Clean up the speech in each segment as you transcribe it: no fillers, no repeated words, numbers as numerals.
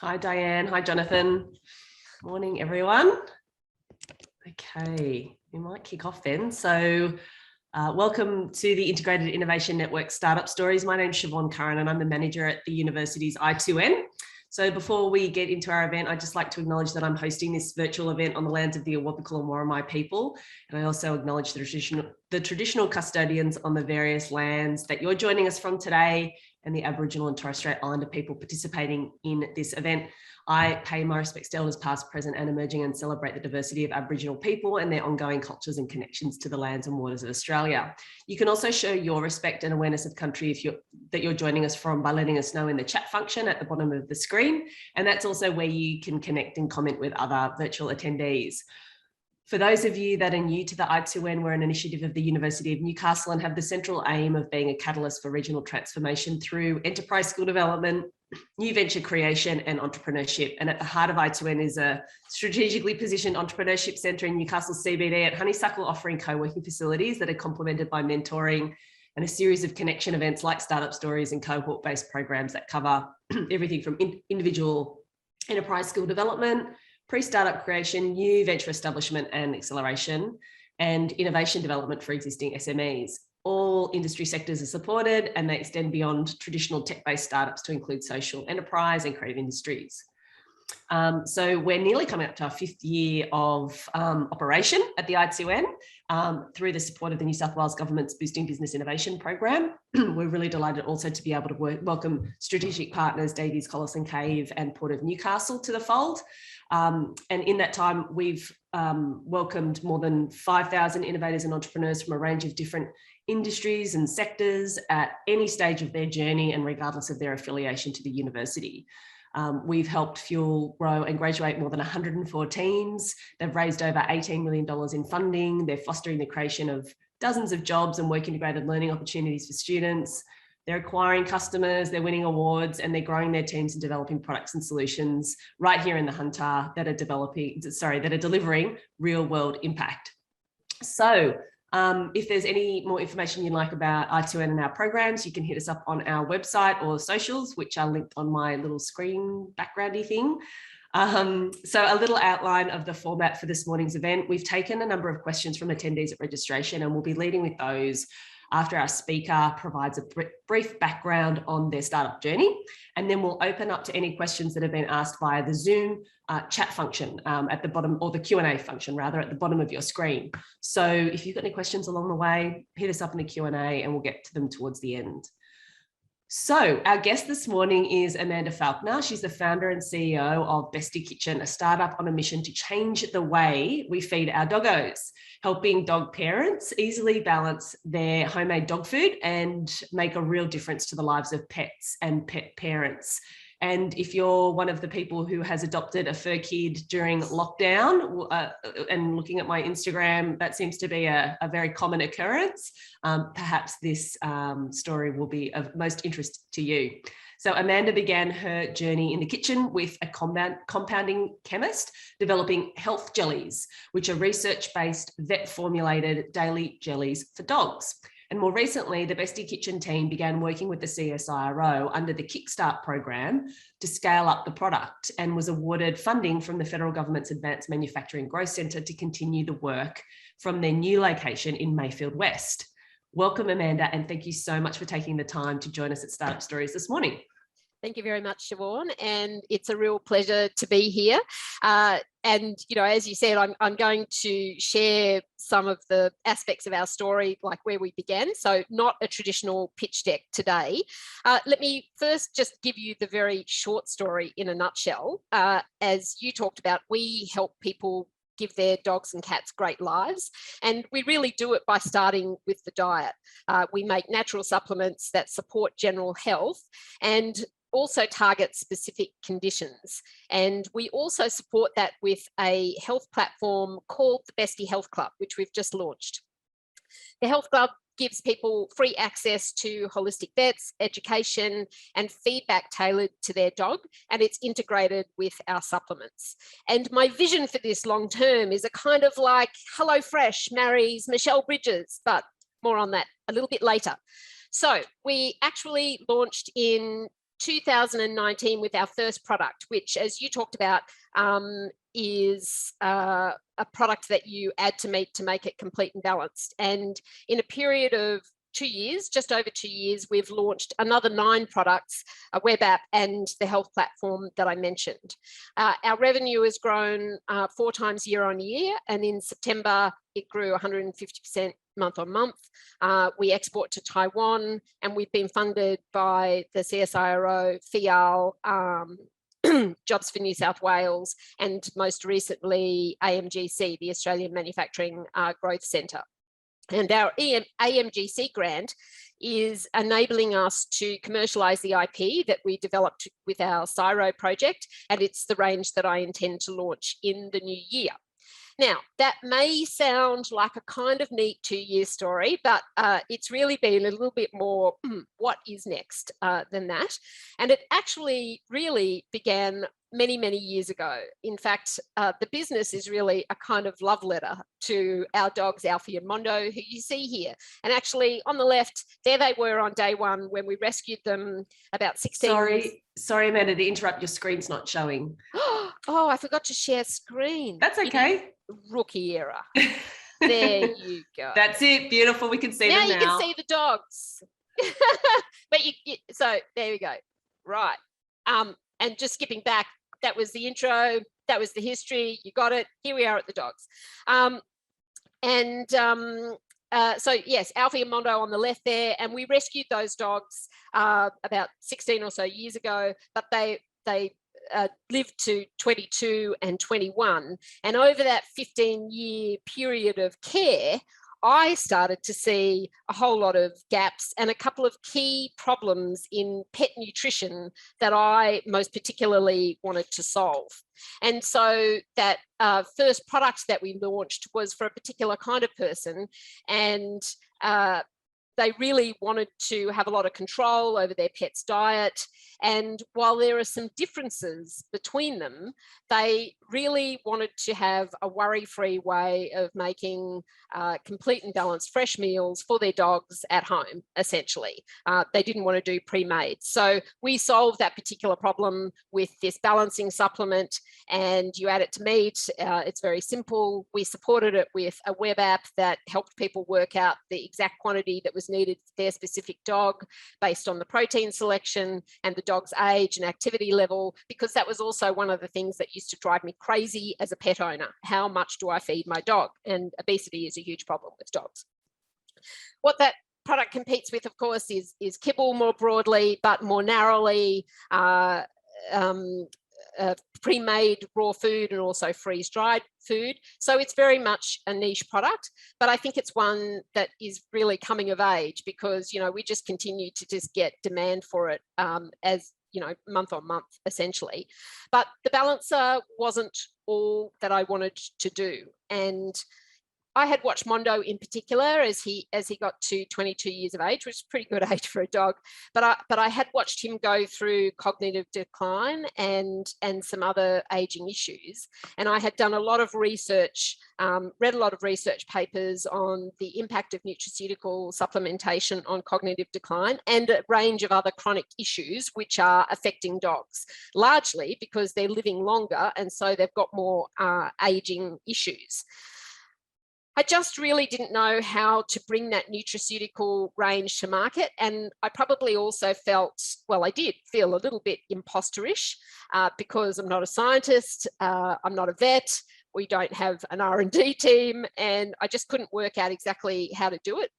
Hi, Diane. Hi, Jonathan. Morning, everyone. Okay, we might kick off then. So welcome to the Integrated Innovation Network Startup Stories. My name's Siobhan Curran and I'm the manager at the university's I2N. So before we get into our event, I'd just like to acknowledge that I'm hosting this virtual event on the lands of the Awabakal and Worimi people. And I also acknowledge the traditional custodians on the various lands that you're joining us from today and the Aboriginal and Torres Strait Islander people participating in this event. I pay my respects to elders past, present and emerging and celebrate the diversity of Aboriginal people and their ongoing cultures and connections to the lands and waters of Australia. You can also show your respect and awareness of country that you're joining us from by letting us know in the chat function at the bottom of the screen. And that's also where you can connect and comment with other virtual attendees. For those of you that are new to the I2N, we're an initiative of the University of Newcastle and have the central aim of being a catalyst for regional transformation through enterprise skill development, new venture creation and entrepreneurship. And at the heart of I2N is a strategically positioned entrepreneurship centre in Newcastle CBD at Honeysuckle, offering co-working facilities that are complemented by mentoring and a series of connection events like startup stories and cohort-based programs that cover everything from individual enterprise skill development, pre-startup creation, new venture establishment and acceleration, and innovation development for existing SMEs. All industry sectors are supported and they extend beyond traditional tech-based startups to include social enterprise and creative industries. So we're nearly coming up to our 5th year of operation at the I2N through the support of the New South Wales Government's Boosting Business Innovation Program. We're really delighted also to be able to welcome strategic partners Davies, Collis and Cave and Port of Newcastle to the fold. And in that time, we've welcomed more than 5,000 innovators and entrepreneurs from a range of different industries and sectors at any stage of their journey and regardless of their affiliation to the university. We've helped fuel, grow and graduate more than 104 teams. They've raised over $18 million in funding. They're fostering the creation of dozens of jobs and work integrated learning opportunities for students. They're acquiring customers, they're winning awards, and they're growing their teams and developing products and solutions right here in the Hunter that are delivering real world impact. So if there's any more information you'd like about I2N and our programs, you can hit us up on our website or socials, which are linked on my little screen backgroundy thing. So a little outline of the format for this morning's event. We've taken a number of questions from attendees at registration and we'll be leading with those after our speaker provides a brief background on their startup journey. And then we'll open up to any questions that have been asked via the Zoom chat function at the bottom, or the Q&A function rather, at the bottom of your screen. So if you've got any questions along the way, hit us up in the Q&A and we'll get to them towards the end. So our guest this morning is Amanda Falconer. She's the founder and CEO of Bestie Kitchen, a startup on a mission to change the way we feed our doggos, helping dog parents easily balance their homemade dog food and make a real difference to the lives of pets and pet parents. And if you're one of the people who has adopted a fur kid during lockdown, and looking at my Instagram, that seems to be a very common occurrence. Perhaps this story will be of most interest to you. So Amanda began her journey in the kitchen with a compounding chemist, developing Health Jellies, which are research-based vet-formulated daily jellies for dogs. And more recently, the Bestie Kitchen team began working with the CSIRO under the Kickstart program to scale up the product and was awarded funding from the federal government's Advanced Manufacturing Growth Centre to continue the work from their new location in Mayfield West. Welcome, Amanda, and thank you so much for taking the time to join us at Startup Stories this morning. Thank you very much, Siobhan, and it's a real pleasure to be here. And, you know, as you said, I'm going to share some of the aspects of our story, like where we began. So not a traditional pitch deck today. Let me first just give you the very short story in a nutshell. As you talked about, we help people give their dogs and cats great lives. And we really do it by starting with the diet. We make natural supplements that support general health and also target specific conditions. And we also support that with a health platform called the Bestie Health Club, which we've just launched. The Health Club gives people free access to holistic vets, education, and feedback tailored to their dog, and it's integrated with our supplements. And my vision for this long term is a kind of like HelloFresh marries Michelle Bridges, but more on that a little bit later. So we actually launched in 2019 with our first product, which, as you talked about, is a product that you add to meat to make it complete and balanced. And in a period of 2 years, just over 2 years, we've launched another 9 products, a web app and the health platform that I mentioned. Our revenue has grown 4 times year on year, and in September it grew 150% month on month. We export to Taiwan, and we've been funded by the CSIRO, FIAL, Jobs for New South Wales, and most recently AMGC, the Australian Manufacturing Growth Centre. And our AMGC grant is enabling us to commercialise the IP that we developed with our Csiro project, and it's the range that I intend to launch in the new year. Now, that may sound like a kind of neat 2-year story, but it's really been a little bit more what is next than that. And it actually really began many, many years ago. In fact, the business is really a kind of love letter to our dogs, Alfie and Mondo, who you see here. And actually on the left, there they were on day one when we rescued them about 16 Sorry, Amanda, to interrupt, your screen's not showing. Oh, I forgot to share screen. That's okay. Rookie era. There you go. That's it. Beautiful. We can see them now. Now you can see the dogs. But so there we go. Right. And just skipping back, that was the intro. That was the history. You got it. Here we are at the dogs. So yes, Alfie and Mondo on the left there, and we rescued those dogs about 16 or so years ago, but they lived to 22 and 21. And over that 15-year period of care, I started to see a whole lot of gaps and a couple of key problems in pet nutrition that I most particularly wanted to solve. And so that first product that we launched was for a particular kind of person, and they really wanted to have a lot of control over their pet's diet. And while there are some differences between them, they really wanted to have a worry-free way of making complete and balanced fresh meals for their dogs at home, essentially. They didn't want to do pre-made. So we solved that particular problem with this balancing supplement, and you add it to meat. It's very simple. We supported it with a web app that helped people work out the exact quantity that was needed for their specific dog based on the protein selection and the dog's age and activity level, because that was also one of the things that used to drive me crazy as a pet owner. How much do I feed my dog? And obesity is a huge problem with dogs. What that product competes with, of course, is kibble more broadly, but more narrowly, pre-made raw food and also freeze-dried food. So it's very much a niche product, but I think it's one that is really coming of age, because, you know, we just continue to just get demand for it as, you know, month on month, essentially. But the balancer wasn't all that I wanted to do. And I had watched Mondo in particular as he got to 22 years of age, which is a pretty good age for a dog. But I had watched him go through cognitive decline and some other aging issues. And I had done a lot of research, read a lot of research papers on the impact of nutraceutical supplementation on cognitive decline and a range of other chronic issues which are affecting dogs, largely because they're living longer and so they've got more aging issues. I just really didn't know how to bring that nutraceutical range to market. And I probably also felt, well, I did feel a little bit imposterish because I'm not a scientist, I'm not a vet, we don't have an R&D team, and I just couldn't work out exactly how to do it.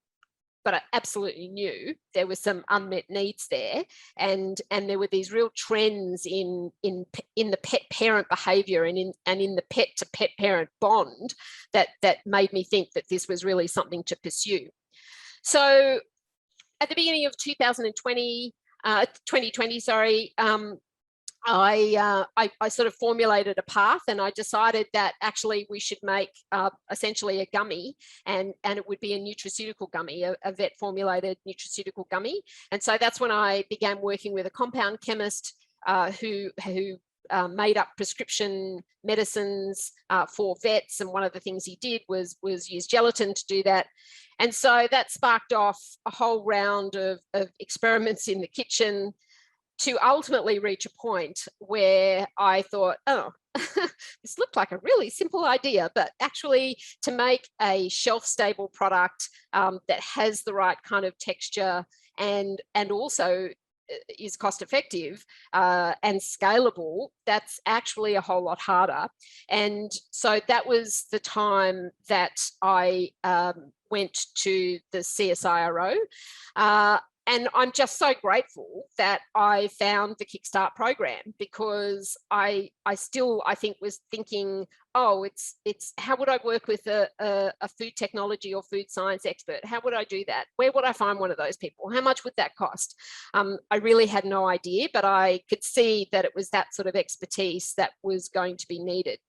But I absolutely knew there were some unmet needs there, and there were these real trends in the pet parent behaviour and in the pet to pet parent bond that made me think that this was really something to pursue. So at the beginning of 2020, I sort of formulated a path, and I decided that actually we should make essentially a gummy, and it would be a nutraceutical gummy, a vet formulated nutraceutical gummy. And so that's when I began working with a compound chemist who made up prescription medicines for vets. And one of the things he did was use gelatin to do that. And so that sparked off a whole round of experiments in the kitchen to ultimately reach a point where I thought, oh, this looked like a really simple idea, but actually to make a shelf-stable product that has the right kind of texture and also is cost effective and scalable, that's actually a whole lot harder. And so that was the time that I went to the CSIRO. And I'm just so grateful that I found the Kickstart program, because I think was thinking, oh, it's how would I work with a food technology or food science expert? How would I do that? Where would I find one of those people? How much would that cost? I really had no idea, but I could see that it was that sort of expertise that was going to be needed.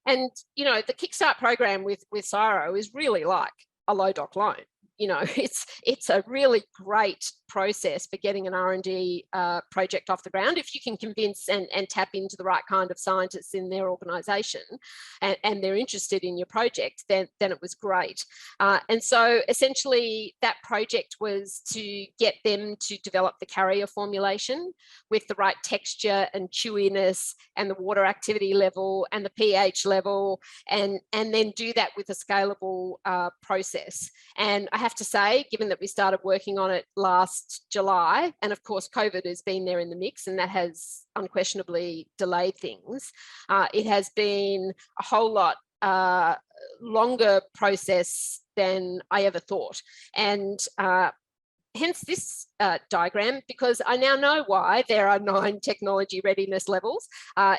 And, you know, the Kickstart program with Csiro is really like a low doc loan. You know, it's a really great process for getting an R&D project off the ground if you can convince and tap into the right kind of scientists in their organisation and they're interested in your project, then it was great. And so essentially that project was to get them to develop the carrier formulation with the right texture and chewiness and the water activity level and the pH level, and then do that with a scalable process. And I have to say, given that we started working on it last July, and of course COVID has been there in the mix, and that has unquestionably delayed things, it has been a whole lot longer process than I ever thought. And hence this diagram, because I now know why there are 9 technology readiness levels.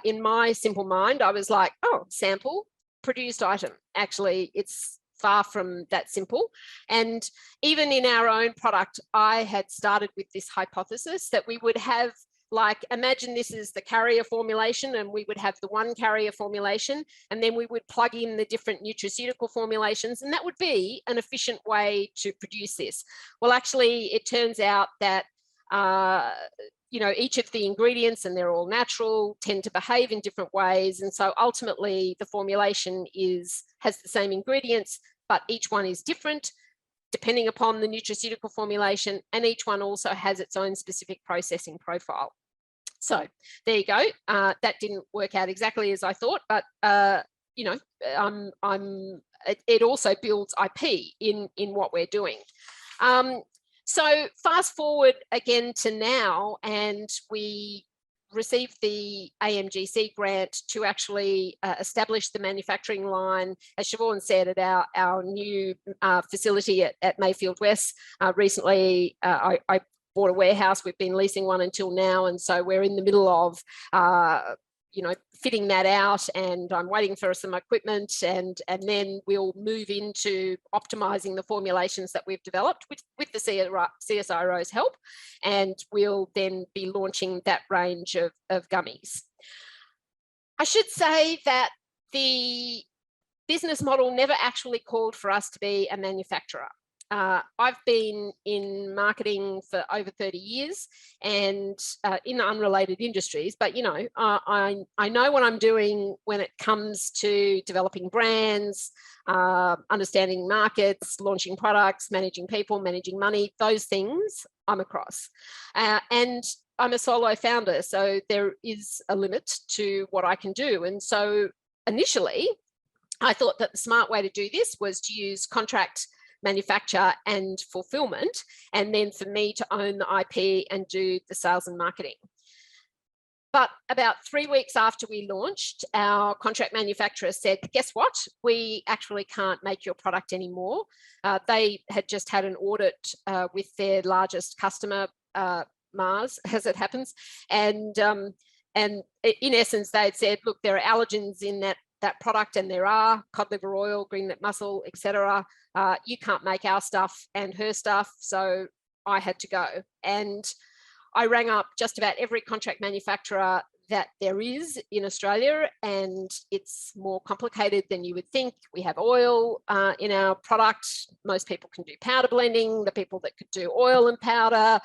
In my simple mind, I was like, oh, sample, produced item. Actually, it's far from that simple. And even in our own product, I had started with this hypothesis that we would have, like, imagine this is the carrier formulation, and we would have the one carrier formulation, and then we would plug in the different nutraceutical formulations, and that would be an efficient way to produce this. Well, actually, it turns out that you know, each of the ingredients, and they're all natural, tend to behave in different ways. And so ultimately the formulation has the same ingredients, but each one is different depending upon the nutraceutical formulation, and each one also has its own specific processing profile. So there you go. That didn't work out exactly as I thought, but you know, it also builds IP in what we're doing. So fast forward again to now, and we received the AMGC grant to actually establish the manufacturing line, as Siobhan said, at our new facility at Mayfield West. Recently, I bought a warehouse. We've been leasing one until now, and so we're in the middle of you know, fitting that out, and I'm waiting for some equipment, and then we'll move into optimizing the formulations that we've developed with the CSIRO's help, and we'll then be launching that range of gummies. I should say that the business model never actually called for us to be a manufacturer. I've been in marketing for over 30 years and in unrelated industries, but you know, I know what I'm doing when it comes to developing brands, understanding markets, launching products, managing people, managing money, those things I'm across. And I'm a solo founder, so there is a limit to what I can do. And so initially, I thought that the smart way to do this was to use contract manufacture and fulfillment, and then for me to own the IP and do the sales and marketing. But about 3 weeks after we launched, our contract manufacturer said, guess what? We actually can't make your product anymore. They had just had an audit with their largest customer, Mars, as it happens. And in essence, they had said, look, there are allergens in that product, and there are cod liver oil, green nut mussel, etc. You can't make our stuff and her stuff, so I had to go. And I rang up just about every contract manufacturer that there is in Australia, and it's more complicated than you would think. We have oil in our product. Most people can do powder blending. The people that could do oil and powder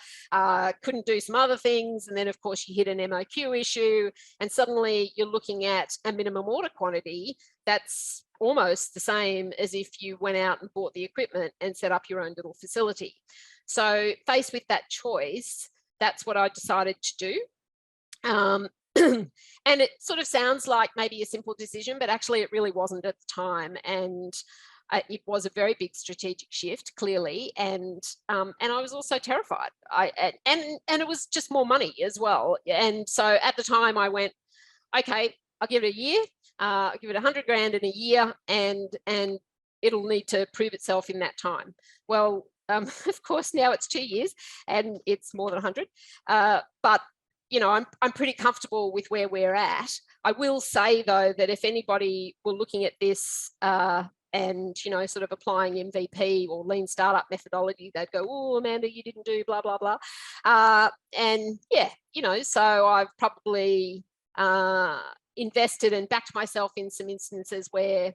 couldn't do some other things. And then of course you hit an MOQ issue, and suddenly you're looking at a minimum order quantity that's almost the same as if you went out and bought the equipment and set up your own little facility. So faced with that choice, that's what I decided to do. And it sort of sounds like maybe a simple decision, but actually it really wasn't at the time. And it was a very big strategic shift, clearly, and I was also terrified. And it was just more money as well. And so at the time, I went, okay, I'll give it a year. I'll give it 100 grand in a year, and it'll need to prove itself in that time. Well, of course, now it's 2 years, and it's more than 100. But you know, I'm pretty comfortable with where we're at. I will say though that if anybody were looking at this and, you know, sort of applying MVP or lean startup methodology, they'd go, oh, Amanda, you didn't do blah, blah, blah. And yeah, you know, so I've probably invested and backed myself in some instances where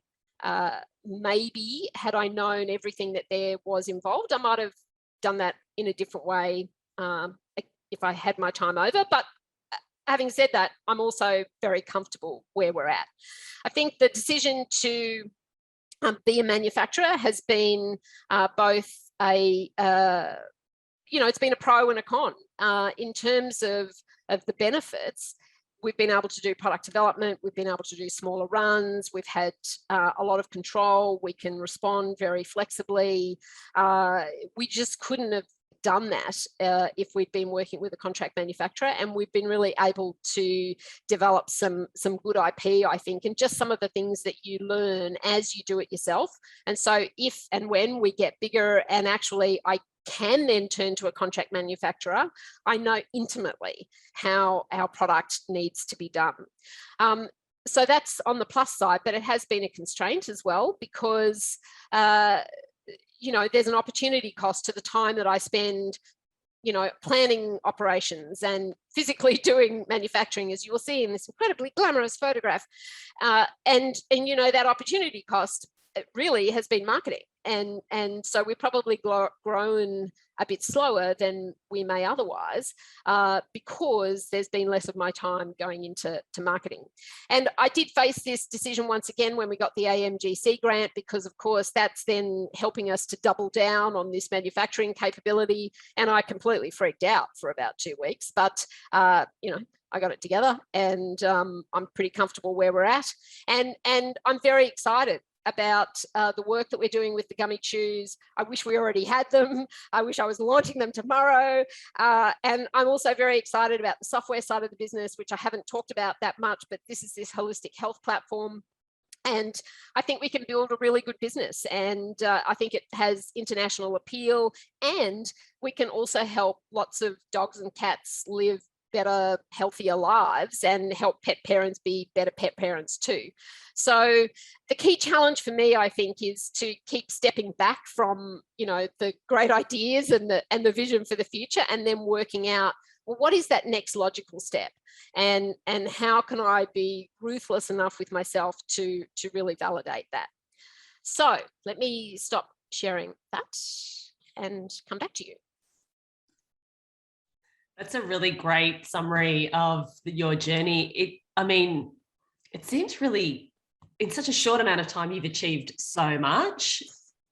maybe had I known everything that there was involved, I might have done that in a different way if I had my time over. But having said that, I'm also very comfortable where we're at. I think the decision to be a manufacturer has been both a, you know, it's been a pro and a con. In terms of the benefits, we've been able to do product development, we've been able to do smaller runs, we've had a lot of control, we can respond very flexibly. We just couldn't have done that if we'd been working with a contract manufacturer, and we've been really able to develop some good IP, I think, and just some of the things that you learn as you do it yourself. And so if and when we get bigger and actually I can then turn to a contract manufacturer, I know intimately how our product needs to be done. So that's on the plus side, but it has been a constraint as well, because you know, there's an opportunity cost to the time that I spend, you know, planning operations and physically doing manufacturing, as you will see in this incredibly glamorous photograph. And you know, that opportunity cost really has been marketing. And so we've probably grown a bit slower than we may otherwise because there's been less of my time going into marketing. And I did face this decision once again when we got the AMGC grant, because of course that's then helping us to double down on this manufacturing capability. And I completely freaked out for about 2 weeks, but you know, I got it together, and I'm pretty comfortable where we're at. And I'm very excited about the work that we're doing with the gummy chews. I wish we already had them. I wish I was launching them tomorrow. And I'm also very excited about the software side of the business, which I haven't talked about that much, but this is this holistic health platform. And I think we can build a really good business. And I think it has international appeal. And we can also help lots of dogs and cats live better, healthier lives, and help pet parents be better pet parents too. So the key challenge for me, I think, is to keep stepping back from, you know, the great ideas and the vision for the future, and then working out, well, what is that next logical step, and how can I be ruthless enough with myself to really validate that. So let me stop sharing that and come back to you. That's a really great summary of your journey. I mean, it seems really, in such a short amount of time, you've achieved so much.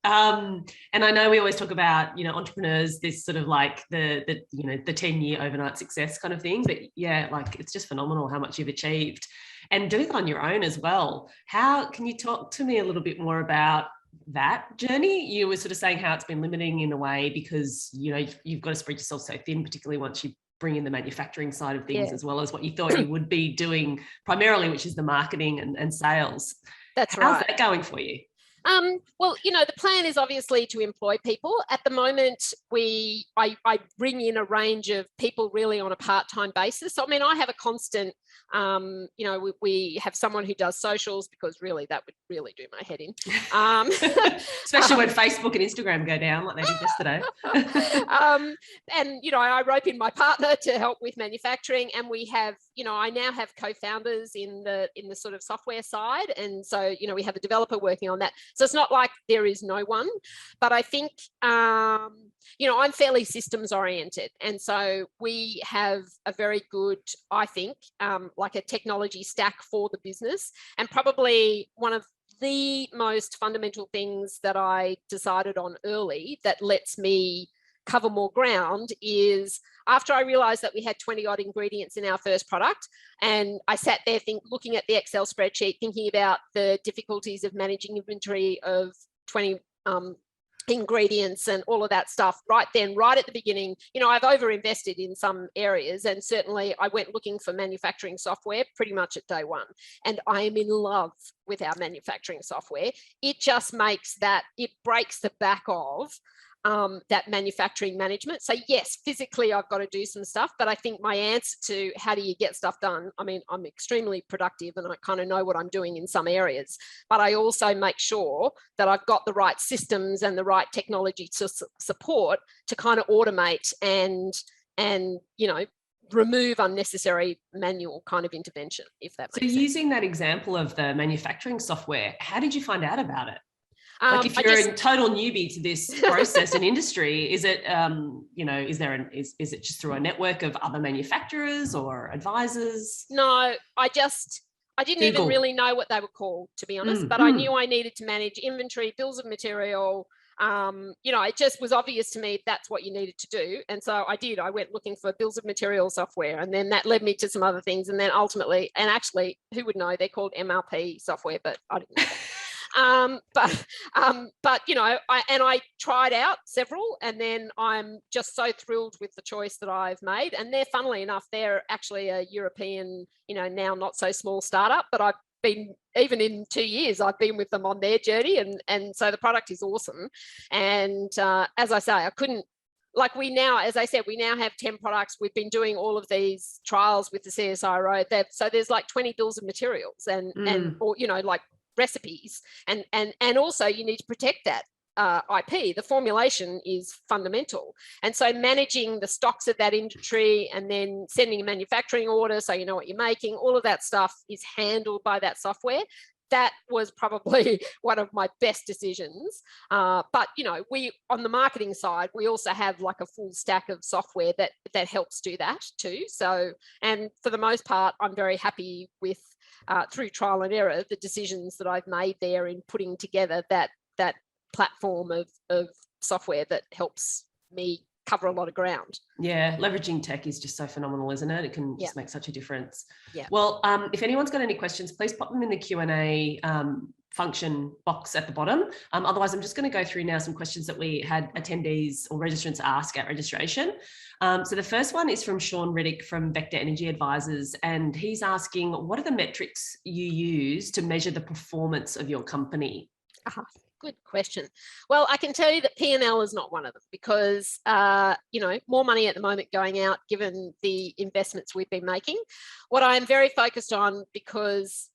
And I know we always talk about, you know, entrepreneurs, this sort of like the you know, the 10-year overnight success kind of thing. But yeah, like, it's just phenomenal how much you've achieved, and doing it on your own as well. How can you talk to me a little bit more about that journey? You were sort of saying how it's been limiting in a way because, you know, you've got to spread yourself so thin, particularly once you bring in the manufacturing side of things, as well as what you thought you would be doing primarily, which is the marketing and sales. That's right. How's that going for you? Well, you know, the plan is obviously to employ people. At the moment, I bring in a range of people really on a part-time basis. So, I mean, I have a constant, you know, we have someone who does socials, because really that would really do my head in. Especially when Facebook and Instagram go down like they did yesterday. And, you know, I rope in my partner to help with manufacturing, and we have, you know, I now have co-founders in the sort of software side. And so, you know, we have a developer working on that. So it's not like there is no one, but I think, you know, I'm fairly systems oriented. And so we have a very good, I think, like a technology stack for the business. And probably one of the most fundamental things that I decided on early that lets me cover more ground is after I realized that we had 20 odd ingredients in our first product, and I sat there looking at the Excel spreadsheet, thinking about the difficulties of managing inventory of 20 ingredients and all of that stuff right at the beginning. I've overinvested in some areas, and certainly I went looking for manufacturing software pretty much at day one, and I am in love with our manufacturing software. It just makes it breaks the back of that manufacturing management. So yes, physically I've got to do some stuff, but I think my answer to how do you get stuff done, I mean, I'm extremely productive and I kind of know what I'm doing in some areas, but I also make sure that I've got the right systems and the right technology to support to kind of automate and remove unnecessary manual kind of intervention, if that makes sense. So using that example of the manufacturing software, how did you find out about it? Like if you're a total newbie to this process and industry, is it, is it just through a network of other manufacturers or advisors? No, I didn't even really know what they were called, to be honest, but I knew I needed to manage inventory, bills of material. It just was obvious to me that's what you needed to do. And so I did. I went looking for bills of material software, and then that led me to some other things. And then ultimately, and actually, who would know, they're called MRP software, but I didn't know that. I tried out several, and then I'm just so thrilled with the choice that I've made. And they're, funnily enough, they're actually a European, now not so small startup, but I've been, even in 2 years, I've been with them on their journey, and so the product is awesome. And as I say, I couldn't, like we now have 10 products. We've been doing all of these trials with the CSIRO. So there's like 20 bills of materials or like recipes, and also you need to protect that IP. The formulation is fundamental, and so managing the stocks of that inventory and then sending a manufacturing order so you know what you're making, all of that stuff is handled by that software. That was probably one of my best decisions. But we, on the marketing side, we also have like a full stack of software that helps do that too. So, and for the most part, I'm very happy with through trial and error, the decisions that I've made there in putting together that platform of software that helps me cover a lot of ground. Yeah, leveraging tech is just so phenomenal, isn't it? It can just make such a difference. Yeah. Well, if anyone's got any questions, please pop them in the Q&A function box at the bottom. Otherwise, I'm just going to go through now some questions that we had attendees or registrants ask at registration. So the first one is from Sean Riddick from Vector Energy Advisors, and he's asking, what are the metrics you use to measure the performance of your company? Good question. Well, I can tell you that P&L is not one of them because, more money at the moment going out given the investments we've been making. What I'm very focused on, because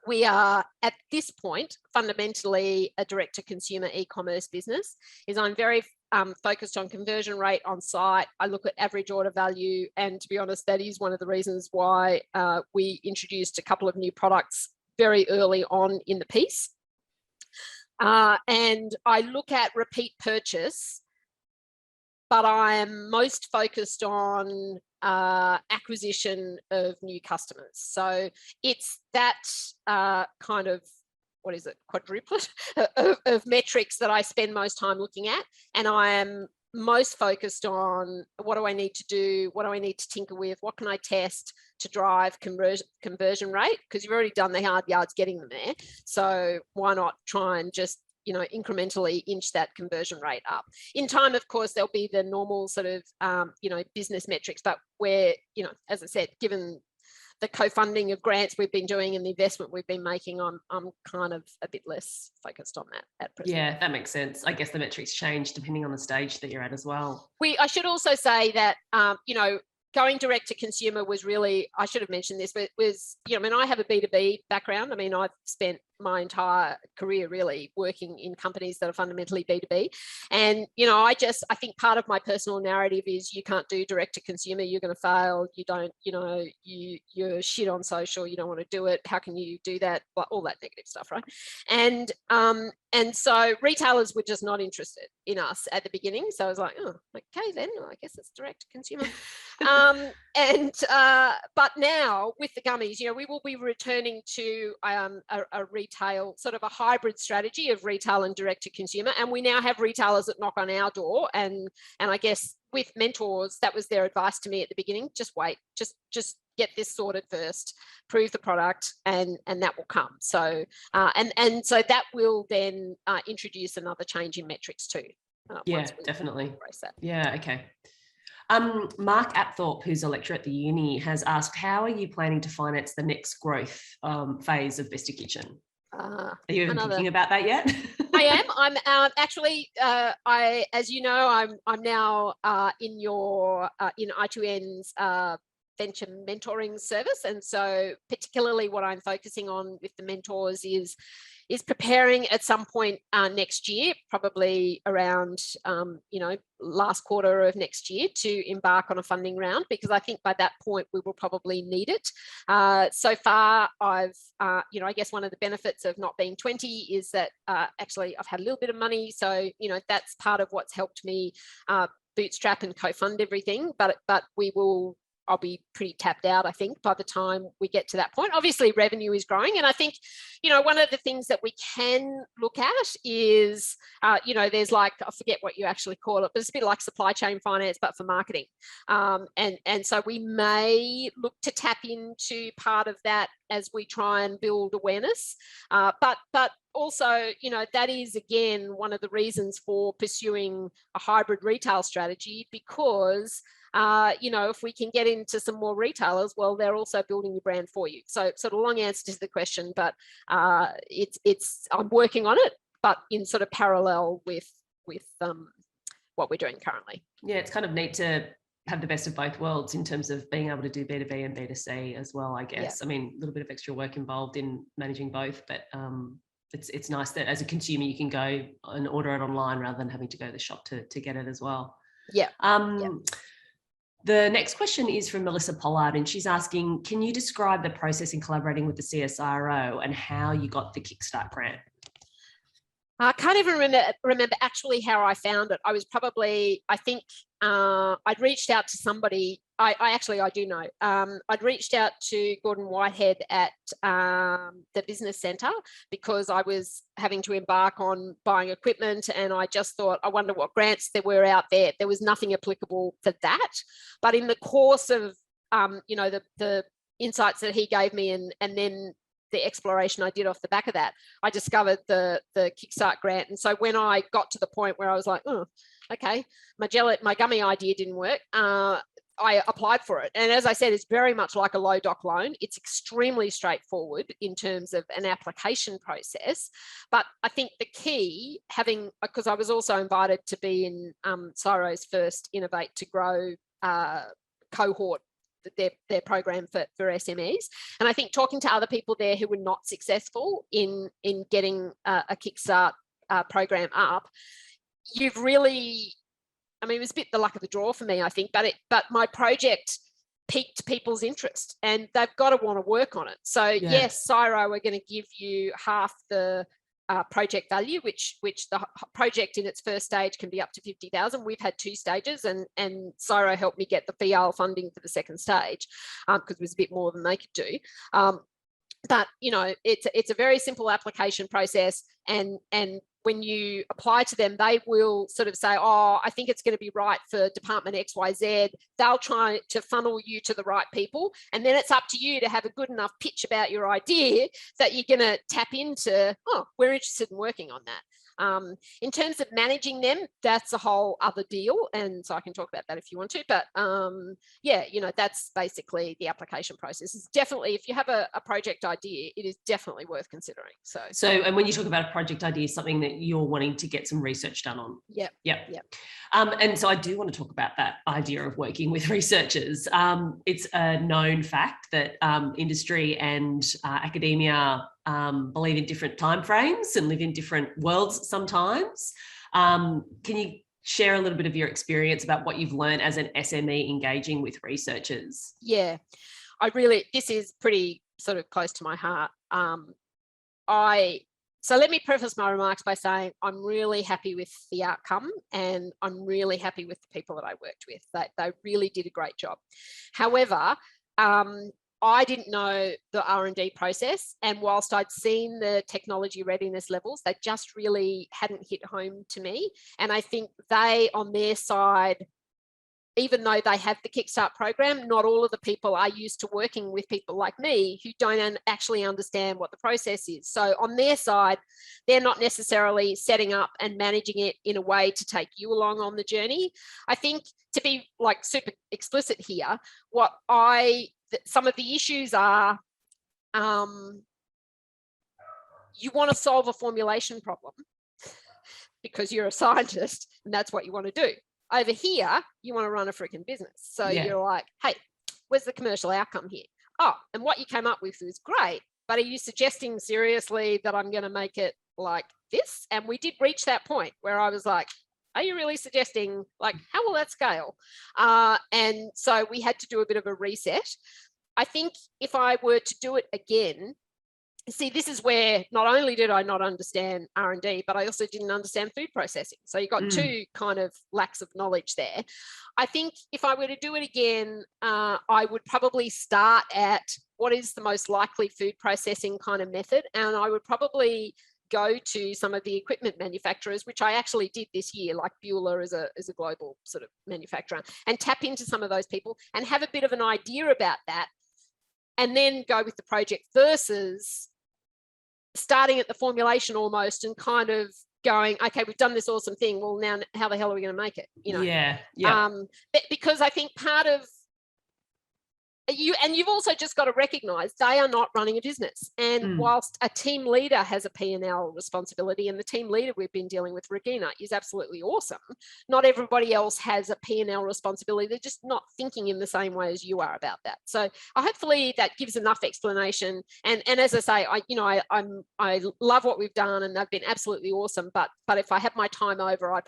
we are at this point fundamentally a direct-to-consumer e-commerce business, is I'm very focused on conversion rate on site. I look at average order value, and to be honest, that is one of the reasons why we introduced a couple of new products very early on in the piece. And I look at repeat purchase, but I am most focused on acquisition of new customers. So it's that kind of, quadruplet of metrics that I spend most time looking at. And I am most focused on what do I need to do? What do I need to tinker with? What can I test to drive conversion rate? Because you've already done the hard yards getting them there. So why not try and just, incrementally inch that conversion rate up? In time, of course, there'll be the normal sort of, business metrics, but where, as I said, given the co-funding of grants we've been doing and the investment we've been making, I'm kind of a bit less focused on that at present. Yeah, that makes sense. I guess the metrics change depending on the stage that you're at as well. I should also say that, going direct to consumer was really, I should have mentioned this, but it was, I have a B2B background. I've spent my entire career really working in companies that are fundamentally B2B. And, I think part of my personal narrative is you can't do direct to consumer, you're going to fail, you don't, you're shit on social, you don't want to do it, how can you do that? All that negative stuff, right? And so retailers were just not interested in us at the beginning. So I was like, oh, okay, then I guess it's direct to consumer. But now with the gummies, we will be returning to a retail, sort of a hybrid strategy of retail and direct to consumer. And we now have retailers that knock on our door, and I guess with mentors, that was their advice to me at the beginning: just wait, just get this sorted first, prove the product, and that will come. So and so that will then introduce another change in metrics too. Yeah, definitely. That. Yeah, okay. Mark Apthorpe, who's a lecturer at the uni, has asked, how are you planning to finance the next growth phase of Bestie Kitchen? Are you even thinking about that yet? I am. I'm actually. As you know, I'm now in your in I2N's venture mentoring service, and so particularly what I'm focusing on with the mentors is preparing at some point next year, probably around last quarter of next year, to embark on a funding round, because I think by that point we will probably need it. So far, I've I guess one of the benefits of not being 20 is that actually I've had a little bit of money, so that's part of what's helped me bootstrap and co-fund everything. But I'll be pretty tapped out, I think, by the time we get to that point. Obviously, revenue is growing. And I think, one of the things that we can look at is, there's like, I forget what you actually call it, but it's a bit like supply chain finance, but for marketing. And so we may look to tap into part of that as we try and build awareness. But also, that is, again, one of the reasons for pursuing a hybrid retail strategy, because if we can get into some more retailers, well, they're also building your brand for you. So sort of long answer to the question, but I'm working on it, but in sort of parallel with what we're doing currently. Yeah, it's kind of neat to have the best of both worlds in terms of being able to do B2B and B2C as well, I guess. Yeah. I mean, a little bit of extra work involved in managing both, but it's nice that as a consumer you can go and order it online rather than having to go to the shop to get it as well. Yeah. The next question is from Melissa Pollard, and she's asking, can you describe the process in collaborating with the CSIRO and how you got the Kickstart grant? I can't even remember actually how I found it. I was probably, I think I'd reached out to somebody. I do know. I'd reached out to Gordon Whitehead at the business centre, because I was having to embark on buying equipment, and I just thought, I wonder what grants there were out there. There was nothing applicable for that. But in the course of, the insights that he gave me, and then the exploration I did off the back of that, I discovered the Kickstart grant. And so when I got to the point where I was like, oh, okay, my gummy idea didn't work, I applied for it. And as I said, it's very much like a low doc loan. It's extremely straightforward in terms of an application process. But I think the key, because I was also invited to be in Ciro's first Innovate to Grow cohort, their program for SMEs. And I think talking to other people there who were not successful in getting a Kickstart program up, you've really, I mean, it was a bit the luck of the draw for me, I think, but my project piqued people's interest, and they've got to want to work on it. So yeah. Yes, Csiro are going to give you half the project value, which the project in its first stage can be up to 50,000. We've had 2 stages, and Csiro helped me get the FIAL funding for the second stage, because it was a bit more than they could do. But it's a very simple application process, and when you apply to them, they will sort of say, oh, I think it's going to be right for department XYZ. They'll try to funnel you to the right people. And then it's up to you to have a good enough pitch about your idea that you're going to tap into, oh, we're interested in working on that. In terms of managing them, that's a whole other deal. And so I can talk about that if you want to. But yeah, that's basically the application process. It's definitely, if you have a project idea, it is definitely worth considering. So, and when you talk about a project idea, something that you're wanting to get some research done on. Yeah. And so I do want to talk about that idea of working with researchers. It's a known fact that industry and academia believe in different timeframes and live in different worlds sometimes. Can you share a little bit of your experience about what you've learned as an SME engaging with researchers? Yeah, this is pretty sort of close to my heart. So let me preface my remarks by saying I'm really happy with the outcome, and I'm really happy with the people that I worked with. They really did a great job. However, I didn't know the R&D process, and whilst I'd seen the technology readiness levels, they just really hadn't hit home to me. And I think they, on their side, even though they have the Kickstart program, not all of the people are used to working with people like me who don't actually understand what the process is. So on their side, they're not necessarily setting up and managing it in a way to take you along on the journey. I think, to be like super explicit here, some of the issues are, you want to solve a formulation problem because you're a scientist and that's what you want to do. Over here, you want to run a freaking business. So you're like, hey, where's the commercial outcome here? Oh, and what you came up with was great, but are you suggesting seriously that I'm going to make it like this? And we did reach that point where I was like, are you really suggesting, like, how will that scale? And so we had to do a bit of a reset. I think if I were to do it again, see, this is where not only did I not understand R&D, but I also didn't understand food processing. So you got two kind of lacks of knowledge there. I think if I were to do it again, I would probably start at what is the most likely food processing kind of method. And I would probably go to some of the equipment manufacturers, which I actually did this year, like Bueller is a global sort of manufacturer, and tap into some of those people and have a bit of an idea about that, and then go with the project versus starting at the formulation almost and kind of going, okay, we've done this awesome thing. Well, now how the hell are we going to make it? You know? Yeah. Because I think part of you've also just got to recognize they are not running a business. And whilst a team leader has a P&L responsibility, and the team leader we've been dealing with, Regina, is absolutely awesome, not everybody else has a P&L responsibility. They're just not thinking in the same way as you are about that. So hopefully that gives enough explanation. And as I say, I love what we've done, and they've been absolutely awesome. But if I had my time over, I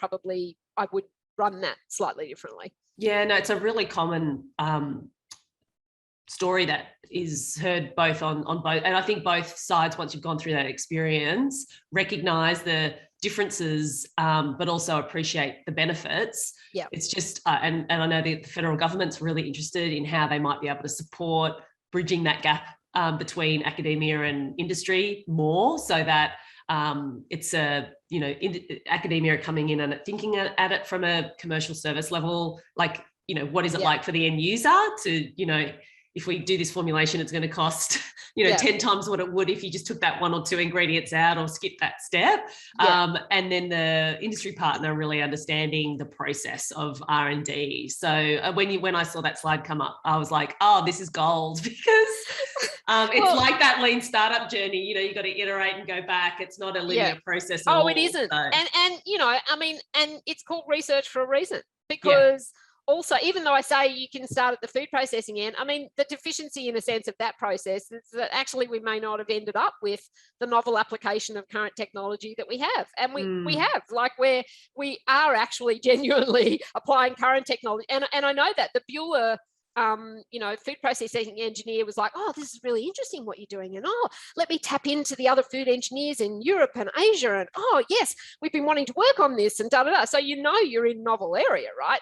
would run that slightly differently. Yeah, no, it's a really common story that is heard both on both, and I think both sides, once you've gone through that experience, recognize the differences, but also appreciate the benefits. Yeah, it's just and I know the federal government's really interested in how they might be able to support bridging that gap between academia and industry more, so that it's academia coming in and thinking at it from a commercial service level, like, what is it like for the end user to, if we do this formulation, it's going to cost, 10 times what it would if you just took that one or two ingredients out or skipped that step. And then the industry partner really understanding the process of R&D. So when I saw that slide come up, I was like, oh, this is gold, because it's like that lean startup journey. You got to iterate and go back. It's not a linear process at all. It isn't. So. And it's called research for a reason, because also, even though I say you can start at the food processing end, the deficiency in a sense of that process is that actually we may not have ended up with the novel application of current technology that we have. And we have, like, where we are actually genuinely applying current technology. And I know that the Bueller food processing engineer was like, oh, this is really interesting what you're doing. And, oh, let me tap into the other food engineers in Europe and Asia. And, oh, yes, we've been wanting to work on this and da-da-da. So, you're in novel area, right?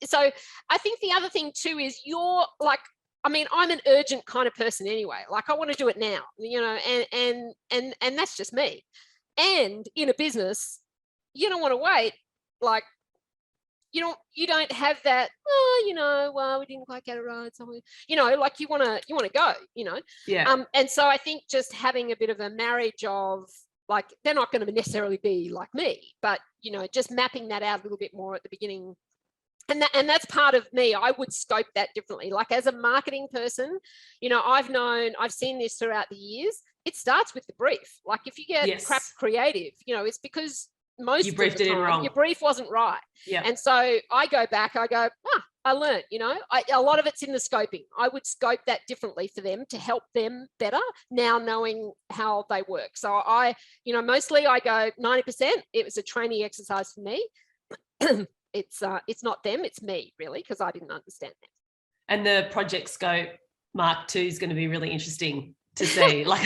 So I think the other thing too is you're like, I'm an urgent kind of person anyway. Like, I want to do it now, and that's just me. And in a business, you don't want to wait. Like, you don't have that, we didn't quite get it right. So like you want to go, and so I think just having a bit of a marriage of, like, they're not going to necessarily be like me, but, just mapping that out a little bit more at the beginning. And that's part of me. I would scope that differently. Like, as a marketing person, I've seen this throughout the years. It starts with the brief. Like, if you get crap creative, it's because most of the time your brief wasn't right. And so I go back, I learned, a lot of it's in the scoping. I would scope that differently for them to help them better, now knowing how they work. So mostly I go 90%. It was a training exercise for me. It's not them, it's me, really, because I didn't understand them. And the project scope Mark II is going to be really interesting to see. Like,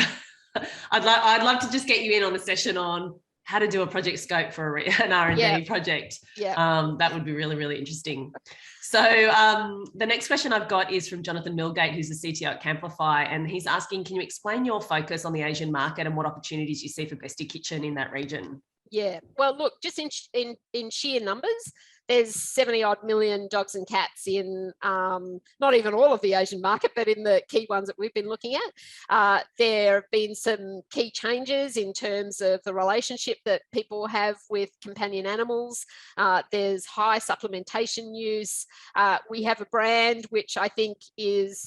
I'd love to just get you in on a session on how to do a project scope for an R&D project. Yeah. That would be really, really interesting. So the next question I've got is from Jonathan Milgate, who's the CTO at Camplify, and he's asking, can you explain your focus on the Asian market and what opportunities you see for Bestie Kitchen in that region? Yeah, well, look, just in sheer numbers, there's 70 odd million dogs and cats in not even all of the Asian market, but in the key ones that we've been looking at. There have been some key changes in terms of the relationship that people have with companion animals. There's high supplementation use. We have a brand which I think is,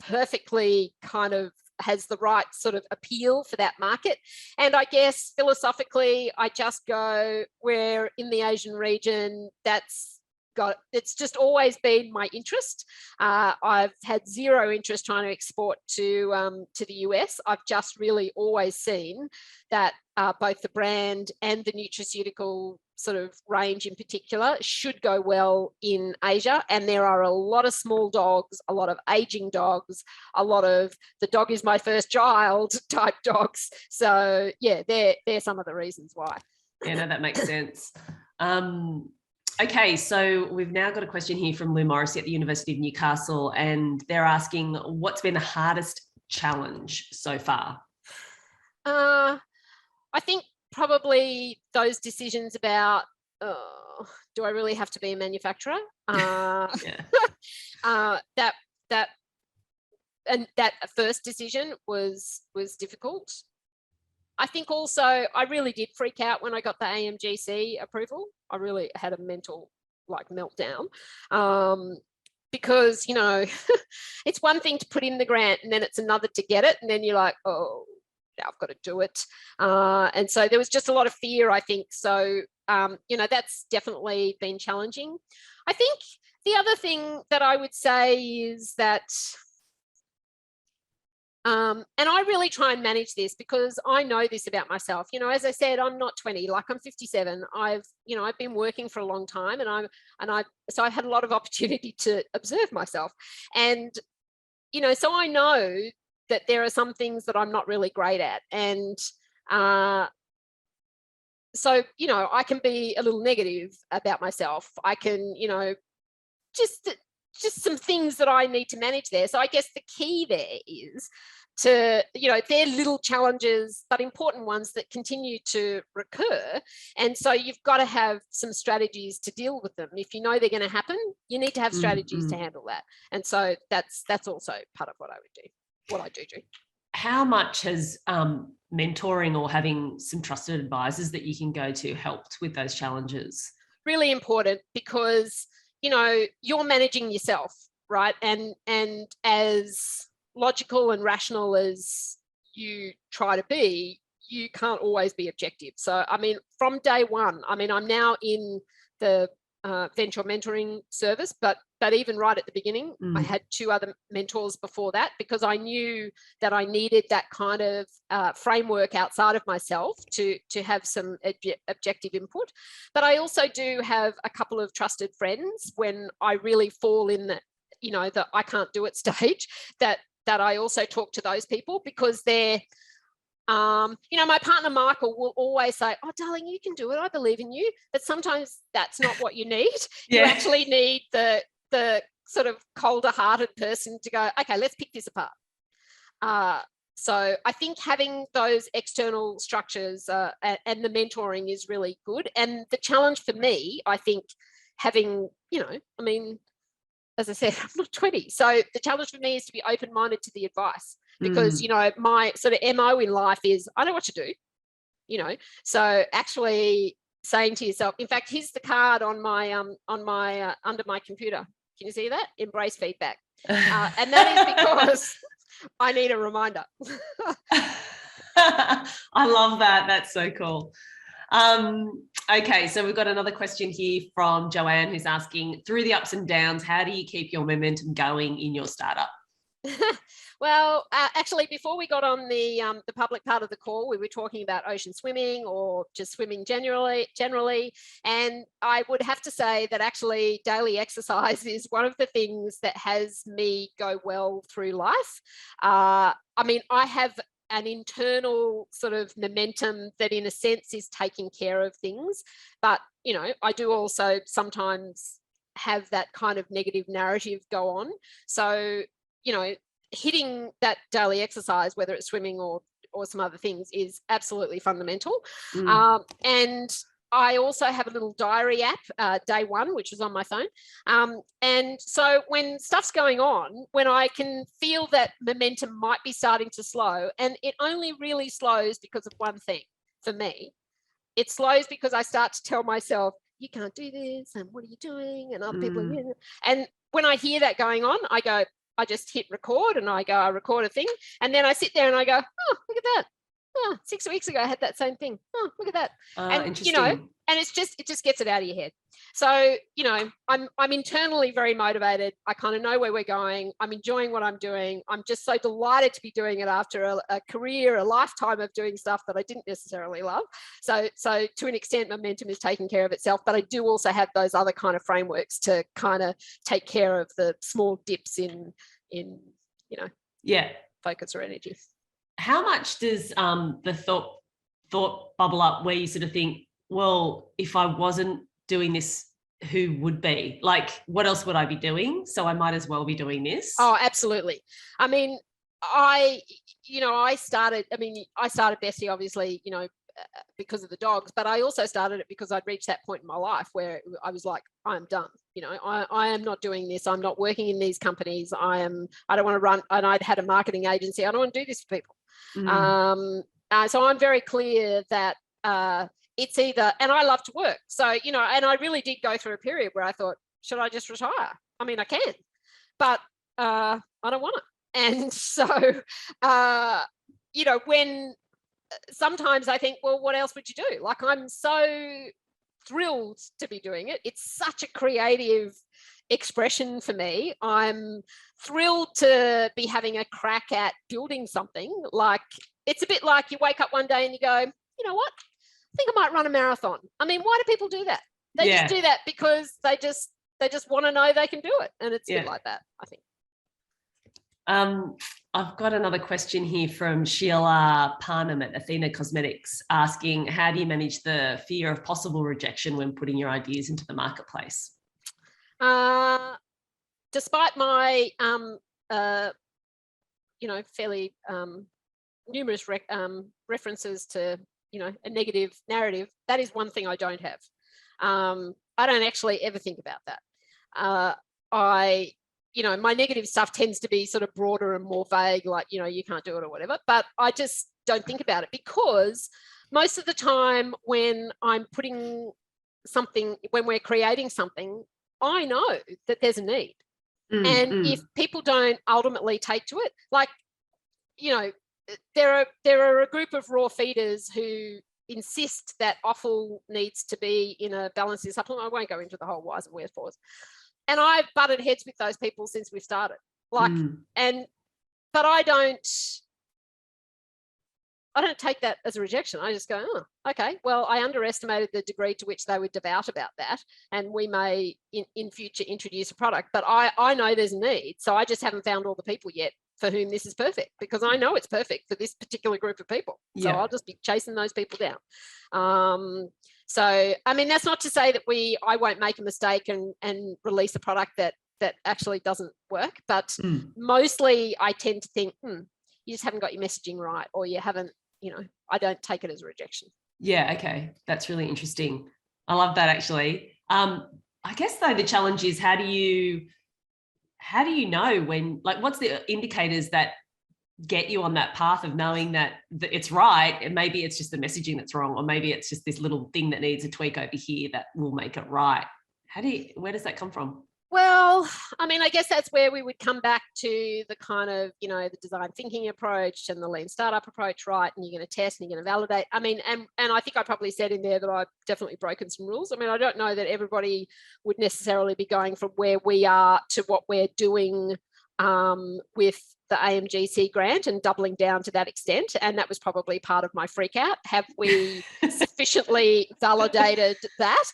perfectly kind of has the right sort of appeal for that market. And I guess philosophically, I just go where in the Asian region, it's just always been my interest. I've had zero interest trying to export to the US. I've just really always seen that both the brand and the nutraceutical sort of range in particular should go well in Asia. And there are a lot of small dogs, a lot of aging dogs, a lot of the dog is my first child type dogs. So yeah, they're some of the reasons why. Yeah, no, that makes sense. Okay, so we've now got a question here from Lou Morrissey at the University of Newcastle, and they're asking, what's been the hardest challenge so far? I think probably those decisions about, do I really have to be a manufacturer? That first decision was difficult. I think also I really did freak out when I got the AMGC approval. I really had a mental meltdown because, it's one thing to put in the grant and then it's another to get it. And then you're like, oh, yeah, I've got to do it. And so there was just a lot of fear, I think. So, that's definitely been challenging. I think the other thing that I would say is that, and I really try and manage this because I know this about myself. As I said, I'm not 20, I'm 57. I've been working for a long time, so I've had a lot of opportunity to observe myself, and so I know that there are some things that I'm not really great at, and so I can be a little negative about myself. I can just some things that I need to manage there. So I guess the key there is to, they're little challenges, but important ones that continue to recur. And so you've got to have some strategies to deal with them. If you know they're going to happen, you need to have strategies to handle that. And so that's also part of what I would do, what I do. How much has mentoring or having some trusted advisors that you can go to helped with those challenges? Really important, because you're managing yourself, right? And as logical and rational as you try to be, you can't always be objective. So, from day one, I'm now in the venture mentoring service, but even right at the beginning, I had 2 other mentors before that, because I knew that I needed that kind of framework outside of myself to have some objective input. But I also do have a couple of trusted friends when I really fall in that, that I can't do it stage, that I also talk to those people, because they're, my partner Michael will always say, oh, darling, you can do it. I believe in you. But sometimes that's not what you need. You actually need the sort of colder hearted person to go, okay, let's pick this apart. So I think having those external structures and the mentoring is really good. And the challenge for me, I think, having, as I said, I'm not 20. So the challenge for me is to be open-minded to the advice, because, my sort of MO in life is I know what to do, so actually saying to yourself, in fact, here's the card on my under my computer. Can you see that? Embrace feedback. And that is because I need a reminder. I love that. That's so cool. Okay, so we've got another question here from Joanne, who's asking, through the ups and downs, how do you keep your momentum going in your startup? Well, actually, before we got on the public part of the call, we were talking about ocean swimming, or just swimming generally. And I would have to say that actually daily exercise is one of the things that has me go well through life. I have an internal sort of momentum that in a sense is taking care of things. But, you know, I do also sometimes have that kind of negative narrative go on. So, you know, hitting that daily exercise, whether it's swimming or some other things, is absolutely fundamental. And I also have a little diary app, Day One, which is on my phone. And so when stuff's going on, when I can feel that momentum might be starting to slow, and it only really slows because of one thing for me. It slows because I start to tell myself, you can't do this, and what are you doing? And other people are doing it. And when I hear that going on, I just hit record, and I record a thing. And then I sit there and I go, oh, look at that. Oh, 6 weeks ago I had that same thing. Oh, look at that. And you know, and it just gets it out of your head. So, you know, I'm internally very motivated. I kind of know where we're going. I'm enjoying what I'm doing. I'm just so delighted to be doing it after a career, a lifetime of doing stuff that I didn't necessarily love. So to an extent, momentum is taking care of itself, but I do also have those other kind of frameworks to kind of take care of the small dips in you know, focus or energy. How much does the thought bubble up where you sort of think, well, if I wasn't doing this, who would be? Like, what else would I be doing? So I might as well be doing this. Oh, absolutely. I mean, I started Bestie, obviously, you know, because of the dogs, but I also started it because I'd reached that point in my life where I was like, I'm done. You know, I am not doing this. I'm not working in these companies. I don't want to run, and I'd had a marketing agency. I don't want to do this for people. So I'm very clear that it's either, and I love to work. So, you know, and I really did go through a period where I thought, should I just retire? I mean, I can, but I don't want it. And so, you know, when sometimes I think, well, what else would you do? Like, I'm so thrilled to be doing it. It's such a creative expression for me. I'm thrilled to be having a crack at building something. Like, it's a bit like you wake up one day and you go, you know what? I think I might run a marathon. I mean, why do people do that? They just do that because they just want to know they can do it. And it's a bit like that, I think. I've got another question here from Sheila Parnham at Athena Cosmetics asking, how do you manage the fear of possible rejection when putting your ideas into the marketplace? Despite my, you know, fairly numerous references to, you know, a negative narrative, that is one thing I don't have. I don't actually ever think about that. You know, my negative stuff tends to be sort of broader and more vague, like, you know, you can't do it or whatever, but I just don't think about it, because most of the time when I'm putting something, when we're creating something, I know that there's a need. If people don't ultimately take to it, like, you know, there are a group of raw feeders who insist that offal needs to be in a balancing supplement. I won't go into the whole whys and wherefores. And I've butted heads with those people since we started. Like, but I don't take that as a rejection. I just go, oh, okay, well, I underestimated the degree to which they would devout about that. And we may in future introduce a product, but I know there's a need. So I just haven't found all the people yet for whom this is perfect, because I know it's perfect for this particular group of people. So I'll just be chasing those people down. So, I mean, that's not to say that I won't make a mistake and release a product that actually doesn't work, but mostly I tend to think, you just haven't got your messaging right, or you haven't, you know, I don't take it as a rejection. Yeah, okay. That's really interesting. I love that, actually. I guess, though, the challenge is how do you know when, like, what's the indicators that get you on that path of knowing that it's right, and maybe it's just the messaging that's wrong, or maybe it's just this little thing that needs a tweak over here that will make it right? Where does that come from? Well, I mean, I guess that's where we would come back to the kind of, you know, the design thinking approach and the lean startup approach, right? And you're going to test and you're going to validate. I mean, and I think I probably said in there that I've definitely broken some rules. I mean, I don't know that everybody would necessarily be going from where we are to what we're doing with the AMGC grant and doubling down to that extent. And that was probably part of my freak out. Have we sufficiently validated that?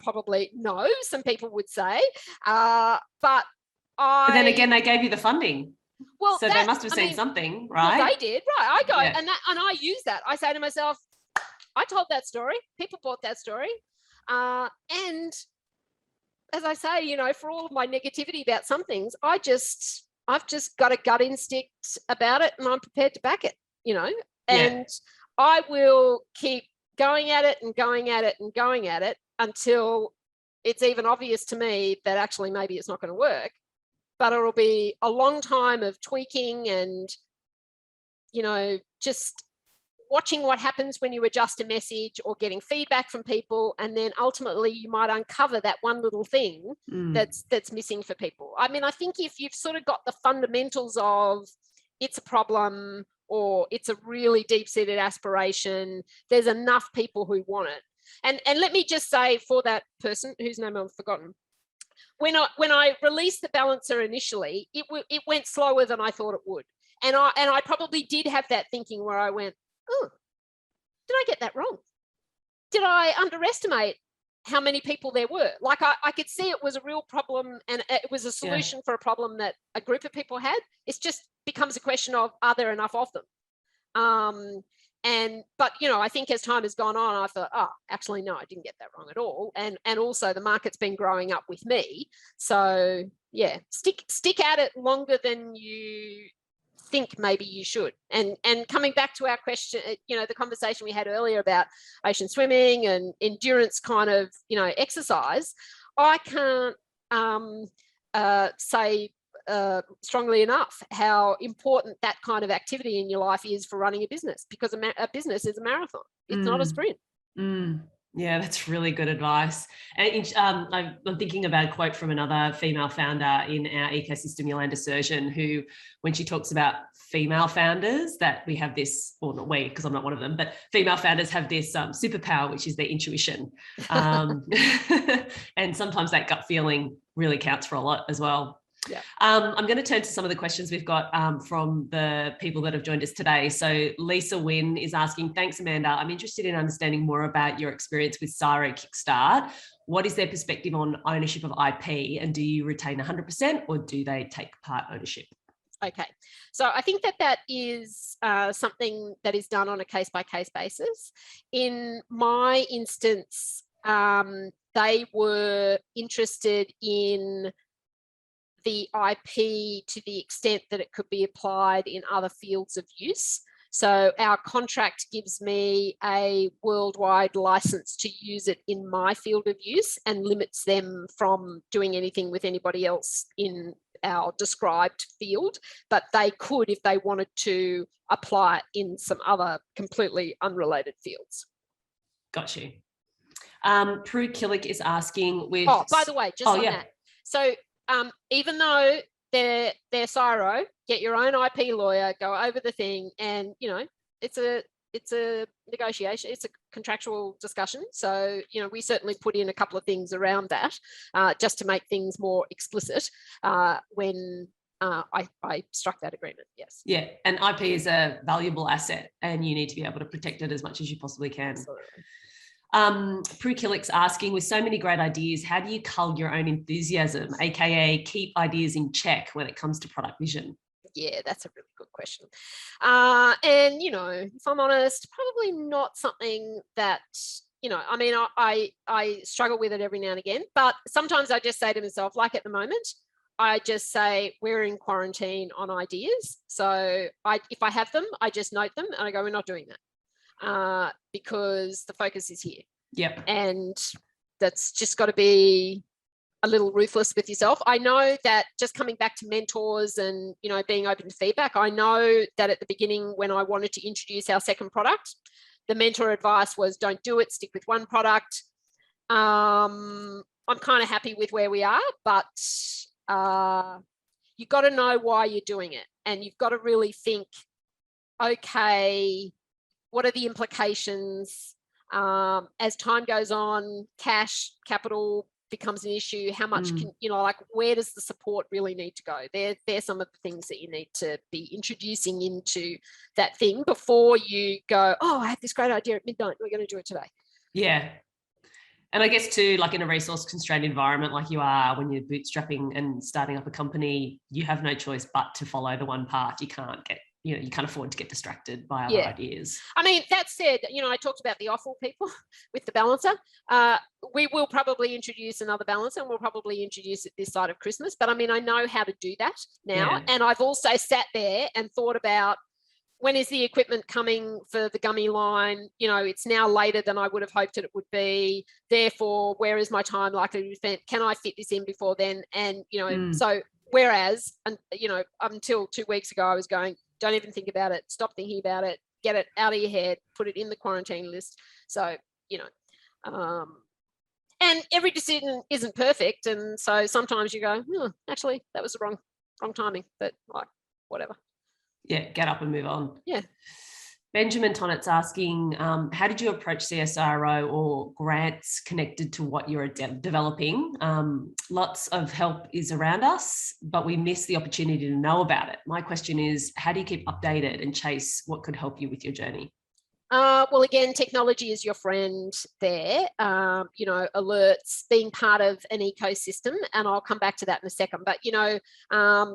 Probably no, some people would say. But then again, they gave you the funding. Well, so they must have seen something, right? Well, they did, right? I go and I use that. I say to myself, I told that story. People bought that story, and as I say, you know, for all of my negativity about some things, I've just got a gut instinct about it, and I'm prepared to back it. You know, and I will keep going at it and going at it and going at it until it's even obvious to me that actually maybe it's not going to work. But it'll be a long time of tweaking and, you know, just watching what happens when you adjust a message or getting feedback from people. And then ultimately you might uncover that one little thing that's missing for people. I mean, I think if you've sort of got the fundamentals of it's a problem or it's a really deep-seated aspiration, there's enough people who want it. And let me just say for that person whose name I've forgotten, when I released the balancer initially, it went slower than I thought it would. And I probably did have that thinking where I went, oh, did I get that wrong? Did I underestimate how many people there were? Like I could see it was a real problem and it was a solution for a problem that a group of people had. It just becomes a question of, are there enough of them? But you know, I think as time has gone on, I thought, oh, actually, no, I didn't get that wrong at all. And also the market's been growing up with me. So yeah, stick at it longer than you think maybe you should. And coming back to our question, you know, the conversation we had earlier about ocean swimming and endurance kind of, you know, exercise, I can't say strongly enough how important that kind of activity in your life is for running a business, because a business is a marathon. It's not a sprint. Yeah, that's really good advice. And I'm thinking about a quote from another female founder in our ecosystem, Yolanda Surgeon, who, when she talks about female founders, that we have this, or not we, because I'm not one of them, but female founders have this superpower, which is their intuition. And sometimes that gut feeling really counts for a lot as well. Yeah. I'm going to turn to some of the questions we've got from the people that have joined us today. So Lisa Wynn is asking, thanks, Amanda. I'm interested in understanding more about your experience with Csiro Kickstart. What is their perspective on ownership of IP, and do you retain 100% or do they take part ownership? Okay, so I think that is something that is done on a case-by-case basis. In my instance, they were interested in the IP to the extent that it could be applied in other fields of use. So our contract gives me a worldwide license to use it in my field of use and limits them from doing anything with anybody else in our described field, but they could, if they wanted to, apply it in some other completely unrelated fields. Got you. Prue Killick is asking with... Oh, by the way, just on that. So even though they're Csiro, get your own IP lawyer, go over the thing, and you know, it's a negotiation, it's a contractual discussion. So you know, we certainly put in a couple of things around that just to make things more explicit when I struck that agreement. Yes. Yeah, and IP is a valuable asset, and you need to be able to protect it as much as you possibly can. Absolutely. Prue Killick's asking, with so many great ideas, how do you cull your own enthusiasm, aka keep ideas in check when it comes to product vision? Yeah, that's a really good question. And you know, if I'm honest, probably not something that, you know, I mean, I struggle with it every now and again, but sometimes I just say to myself, like at the moment, I just say we're in quarantine on ideas. So if I have them, I just note them and I go, we're not doing that. Because the focus is here. Yep. And that's just got to be a little ruthless with yourself. I know that just coming back to mentors and, you know, being open to feedback, I know that at the beginning when I wanted to introduce our second product, the mentor advice was don't do it, stick with one product. I'm kind of happy with where we are, but you've got to know why you're doing it. And you've got to really think, okay, what are the implications as time goes on? Cash, capital becomes an issue. How much can, you know, like where does the support really need to go? There's some of the things that you need to be introducing into that thing before you go, oh, I have this great idea at midnight, we're going to do it today. Yeah. And I guess too, like in a resource constrained environment like you are, when you're bootstrapping and starting up a company, you have no choice but to follow the one path. You can't get, you can't afford to get distracted by other ideas. I mean, that said, I talked about the offal people with the balancer. We will probably introduce another balancer, and we'll probably introduce it this side of Christmas. But I mean, I know how to do that now. Yeah. And I've also sat there and thought about, when is the equipment coming for the gummy line? It's now later than I would have hoped it would be. Therefore, where is my time likely to be spent? Can I fit this in before then? And, so whereas, until 2 weeks ago, I was going, don't even think about it. Stop thinking about it. Get it out of your head. Put it in the quarantine list. So, and every decision isn't perfect. And so sometimes you go, actually, that was the wrong timing, but like, whatever. Yeah, get up and move on. Yeah. Benjamin Tonnet's asking, how did you approach CSRO or grants connected to what you're developing? Lots of help is around us, but we miss the opportunity to know about it. My question is, how do you keep updated and chase what could help you with your journey? Well, again, technology is your friend there. Alerts, being part of an ecosystem, and I'll come back to that in a second. But,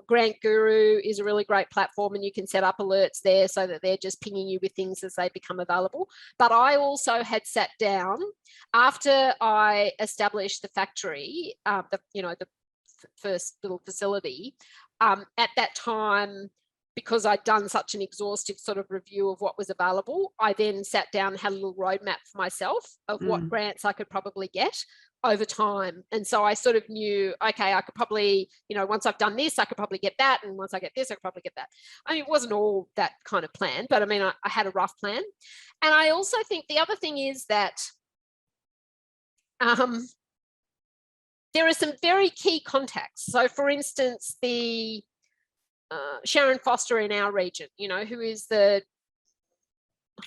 Grant Guru is a really great platform, and you can set up alerts there so that they're just pinging you with things as they become available. But I also had sat down after I established the factory, the first little facility. At that time, because I'd done such an exhaustive sort of review of what was available, I then sat down and had a little roadmap for myself of what grants I could probably get over time. And so I sort of knew, okay, I could probably, once I've done this, I could probably get that. And once I get this, I could probably get that. I mean, it wasn't all that kind of plan, but I mean, I had a rough plan. And I also think the other thing is that there are some very key contacts. So for instance, the Sharon Foster in our region, who is the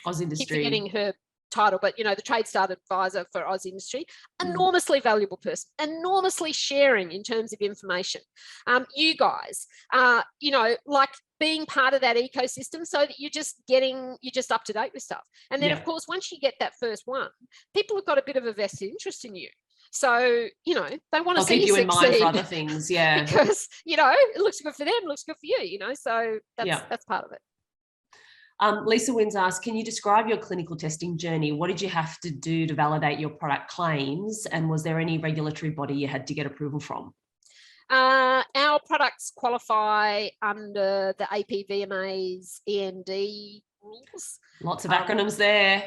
Oz Industry. Keep forgetting her title, but the trade start advisor for Oz Industry, enormously valuable person, enormously sharing in terms of information. You guys, like being part of that ecosystem so that you're just up to date with stuff. And then of course, once you get that first one, people have got a bit of a vested interest in you. So, they want to see keep you in mind for succeed, other things. Yeah. because, it looks good for them, looks good for you, so that's part of it. Lisa Wins asks, can you describe your clinical testing journey? What did you have to do to validate your product claims? And was there any regulatory body you had to get approval from? Our products qualify under the APVMA's E&D rules. Lots of acronyms there.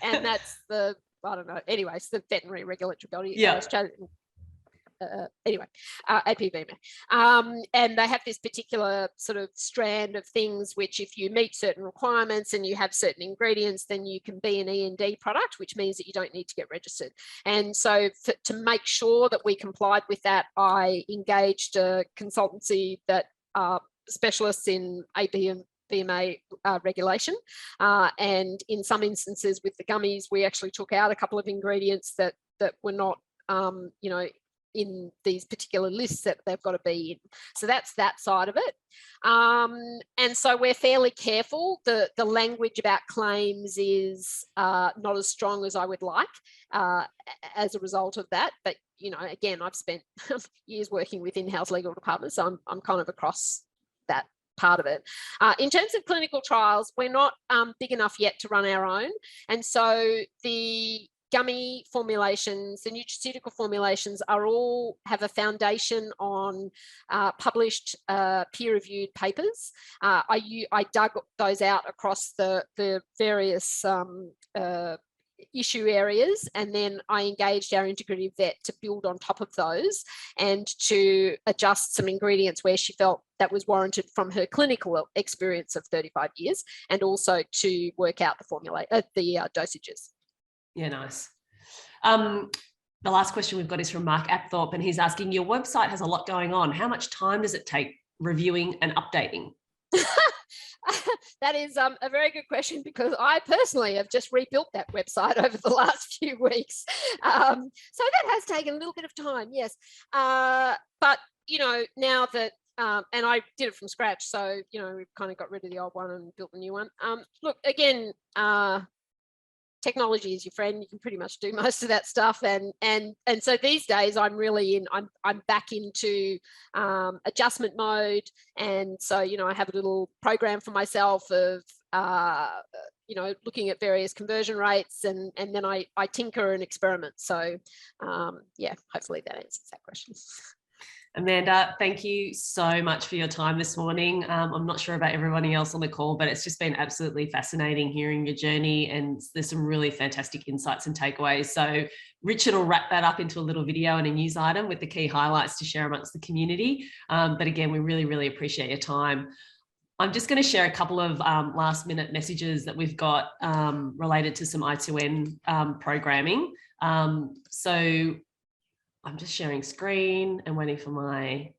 And that's I don't know. Anyway, it's the veterinary regulatory body. Yeah. APVMA. And they have this particular sort of strand of things which, if you meet certain requirements and you have certain ingredients, then you can be an E&D product, which means that you don't need to get registered. And so to make sure that we complied with that, I engaged a consultancy that are specialists in APVMA regulation, and in some instances with the gummies, we actually took out a couple of ingredients that were not in these particular lists that they've got to be in. So that's that side of it. And so we're fairly careful. The language about claims is not as strong as I would like as a result of that. But again, I've spent years working with in-house legal departments, so I'm kind of across that part of it. In terms of clinical trials, we're not big enough yet to run our own. And so the gummy formulations, the nutraceutical formulations have a foundation on published peer-reviewed papers. I dug those out across the various issue areas, and then I engaged our integrative vet to build on top of those and to adjust some ingredients where she felt that was warranted from her clinical experience of 35 years, and also to work out the dosages. Yeah, nice. The last question we've got is from Mark Apthorpe, and he's asking, your website has a lot going on. How much time does it take reviewing and updating? That is a very good question, because I personally have just rebuilt that website over the last few weeks. So that has taken a little bit of time, yes. But, now that, and I did it from scratch, so, we've kind of got rid of the old one and built the new one. Look, again, technology is your friend. You can pretty much do most of that stuff. And so these days I'm really I'm back into adjustment mode. And so, you know, I have a little program for myself of, you know, looking at various conversion rates, and then I tinker and experiment. So yeah, hopefully that answers that question. Amanda, thank you so much for your time this morning. I'm not sure about everybody else on the call, but it's just been absolutely fascinating hearing your journey, and there's some really fantastic insights and takeaways. So Richard will wrap that up into a little video and a news item with the key highlights to share amongst the community. But again, we really, really appreciate your time. I'm just going to share a couple of last minute messages that we've got related to some I2N programming. So I'm just sharing screen and waiting for my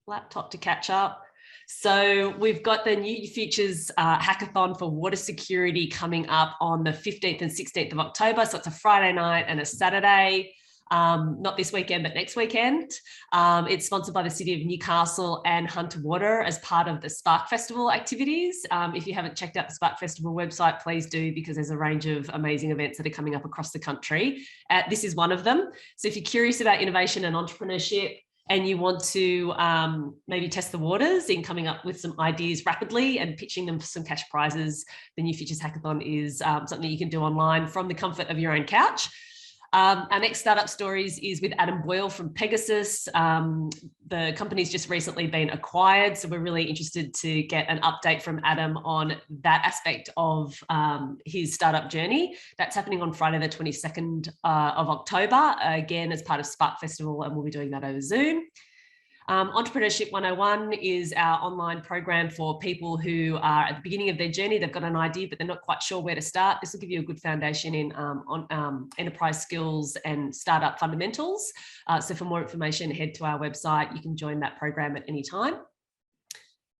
laptop to catch up. So we've got the New Futures Hackathon for Water Security coming up on the 15th and 16th of October. So it's a Friday night and a Saturday. Not this weekend, but next weekend. It's sponsored by the City of Newcastle and Hunter Water as part of the Spark Festival activities. If you haven't checked out the Spark Festival website, please do, because there's a range of amazing events that are coming up across the country. This is one of them. So if you're curious about innovation and entrepreneurship, and you want to maybe test the waters in coming up with some ideas rapidly and pitching them for some cash prizes, the New Futures Hackathon is something you can do online from the comfort of your own couch. Our next startup stories is with Adam Boyle from Pegasus. The company's just recently been acquired, so we're really interested to get an update from Adam on that aspect of his startup journey. That's happening on Friday the 22nd of October, again as part of Spark Festival, and we'll be doing that over Zoom. Entrepreneurship 101 is our online program for people who are at the beginning of their journey. They've got an idea, but they're not quite sure where to start. This will give you a good foundation in enterprise skills and startup fundamentals. So for more information, head to our website. You can join that program at any time.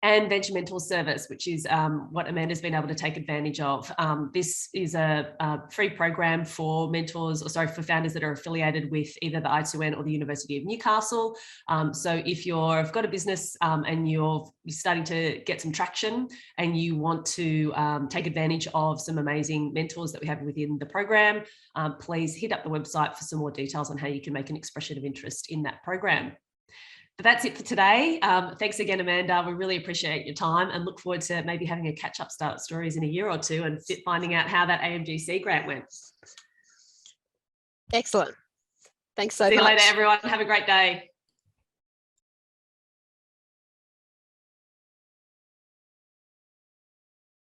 And Venture Mentor Service, which is what Amanda's been able to take advantage of. This is a free program for mentors, or sorry, for founders that are affiliated with either the I2N or the University of Newcastle. So if you've got a business and you're starting to get some traction and you want to take advantage of some amazing mentors that we have within the program, please hit up the website for some more details on how you can make an expression of interest in that program. But that's it for today. Thanks again, Amanda. We really appreciate your time and look forward to maybe having a catch-up startup stories in a year or two and finding out how that AMGC grant went. Excellent. Thanks so much. See you later, everyone. Have a great day.